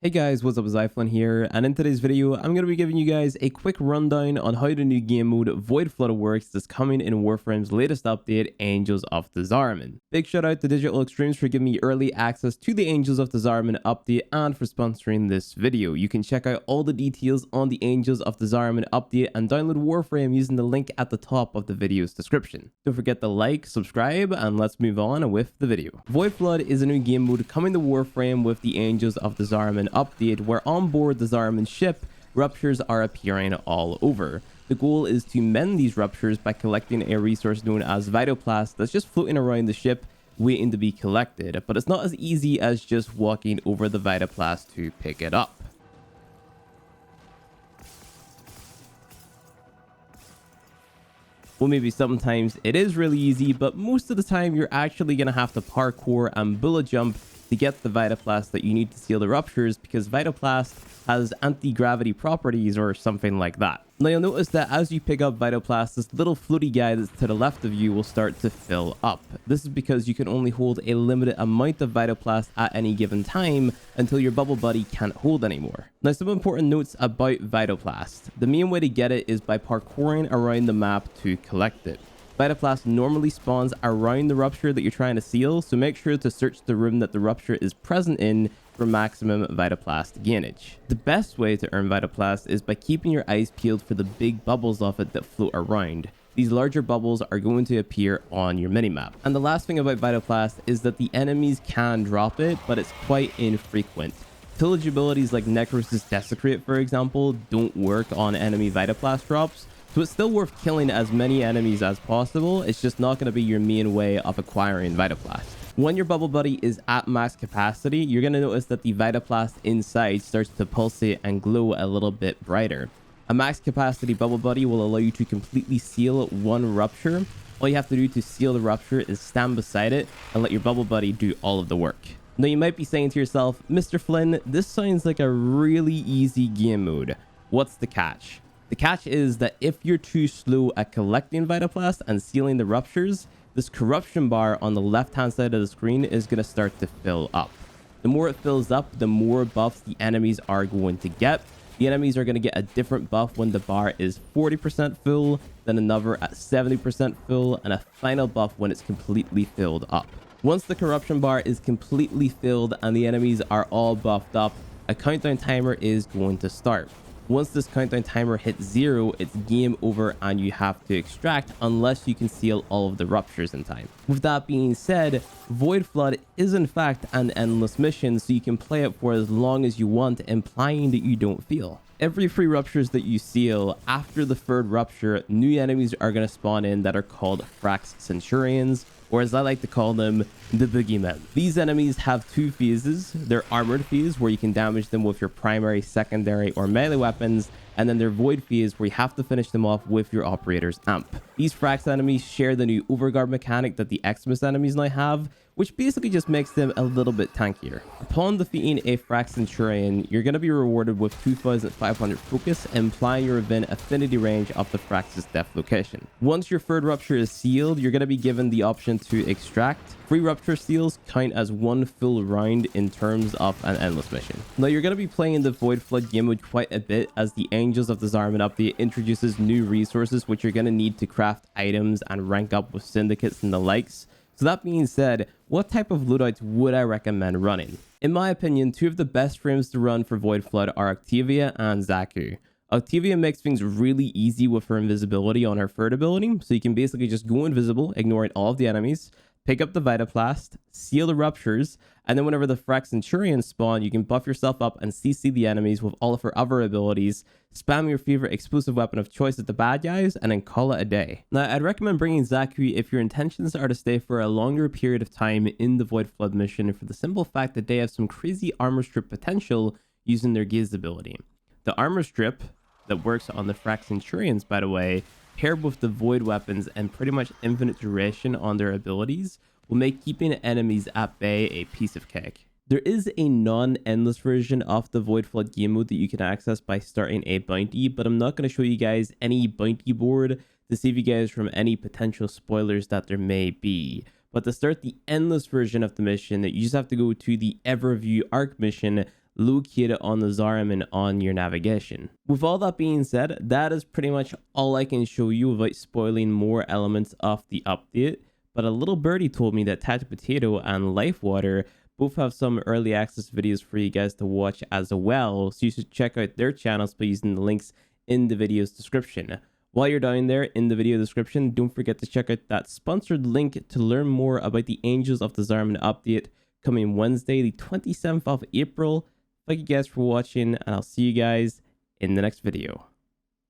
Hey guys, what's up? Zyflin here, and in today's video, I'm going to be giving you guys a quick rundown on how the new game mode Void Flood works that's coming in Warframe's latest update, Angels of the Zariman. Big shout out to Digital Extremes for giving me early access to the Angels of the Zariman update and for sponsoring this video. You can check out all the details on the Angels of the Zariman update and download Warframe using the link at the top of the video's description. Don't forget to like, subscribe, and let's move on with the video. Void Flood is a new game mode coming to Warframe with the Angels of the Zariman update, where on board the Zariman ship, ruptures are appearing all over. The goal is to mend these ruptures by collecting a resource known as Vitalast that's just floating around the ship waiting to be collected, but it's not as easy as just walking over the Vitalast to pick it up. Well, maybe sometimes it is really easy, but most of the time you're actually going to have to parkour and bullet jump to get the Vitalast that you need to seal the ruptures, because Vitalast has anti-gravity properties or something like that. Now you'll notice that as you pick up Vitalast, this little floaty guy that's to the left of you will start to fill up. This is because you can only hold a limited amount of Vitalast at any given time until your bubble buddy can't hold anymore. Now, some important notes about Vitalast. The main way to get it is by parkouring around the map to collect it. Vitalast normally spawns around the rupture that you're trying to seal, so make sure to search the room that the rupture is present in for maximum Vitalast gainage. The best way to earn Vitalast is by keeping your eyes peeled for the big bubbles of it that float around. These larger bubbles are going to appear on your minimap. And the last thing about Vitalast is that the enemies can drop it, but it's quite infrequent. Pillage abilities like Necrosis Desecrate, for example, don't work on enemy Vitalast drops, so it's still worth killing as many enemies as possible. It's just not going to be your main way of acquiring Vitalast. When your bubble buddy is at max capacity, you're going to notice that the Vitalast inside starts to pulsate and glow a little bit brighter. A max capacity bubble buddy will allow you to completely seal one rupture. All you have to do to seal the rupture is stand beside it and let your bubble buddy do all of the work. Now you might be saying to yourself, Mr. Flynn, this sounds like a really easy game mode. What's the catch? The catch is that if you're too slow at collecting Vitalast and sealing the ruptures, this corruption bar on the left-hand side of the screen is going to start to fill up. The more it fills up, the more buffs the enemies are going to get. The enemies are going to get a different buff when the bar is 40% full, then another at 70% full, and a final buff when it's completely filled up. Once the corruption bar is completely filled and the enemies are all buffed up, a countdown timer is going to start. Once this countdown timer hits 0, it's game over and you have to extract unless you can seal all of the ruptures in time. With that being said, Void Flood is in fact an endless mission, so you can play it for as long as you want, implying that you don't fail. Every 3 ruptures that you seal, after the 3rd rupture, new enemies are going to spawn in that are called Frax Centurions, or as I like to call them, the Boogeymen. These enemies have 2 phases. They're armored phase, where you can damage them with your primary, secondary, or melee weapons, and then their void phase, where you have to finish them off with your operator's amp. These Frax enemies share the new overguard mechanic that the Xmas enemies now have, which basically just makes them a little bit tankier. Upon defeating a Frax Centurion, you're going to be rewarded with 2,500 focus, implying you're within affinity range of the Frax's death location. Once your 3rd rupture is sealed, you're going to be given the option to extract. 3 rupture seals count as 1 full round in terms of an endless mission. Now you're going to be playing the Void Flood game mode quite a bit, as the Angels of the Zariman update introduces new resources which you're going to need to craft items and rank up with syndicates and the likes. So that being said, what type of loadouts would I recommend running? In my opinion, 2 of the best frames to run for Void Flood are Octavia and Zaku. Octavia makes things really easy with her invisibility on her 3rd ability, so you can basically just go invisible, ignoring all of the enemies, pick up the Vitalast, seal the ruptures, and then whenever the Frax Centurions spawn, you can buff yourself up and CC the enemies with all of her other abilities, spam your favorite explosive weapon of choice at the bad guys, and then call it a day. Now, I'd recommend bringing Zaku if your intentions are to stay for a longer period of time in the Void Flood mission, for the simple fact that they have some crazy armor strip potential using their Gaze ability. The armor strip that works on the Frax Centurions, by the way, paired with the void weapons and pretty much infinite duration on their abilities, will make keeping enemies at bay a piece of cake. There is a non-endless version of the Void Flood game mode that you can access by starting a bounty, but I'm not going to show you guys any bounty board to save you guys from any potential spoilers that there may be. But to start the endless version of the mission, you just have to go to the Everview Arc mission, located on the Zariman on your navigation. With all that being said, that is pretty much all I can show you without spoiling more elements of the update. But a little birdie told me that Tactic Potato and Life Water both have some early access videos for you guys to watch as well, so you should check out their channels by using the links in the video's description. While you're down there in the video description, don't forget to check out that sponsored link to learn more about the Angels of the Zariman update coming Wednesday, the 27th of April. Thank you guys for watching, and I'll see you guys in the next video.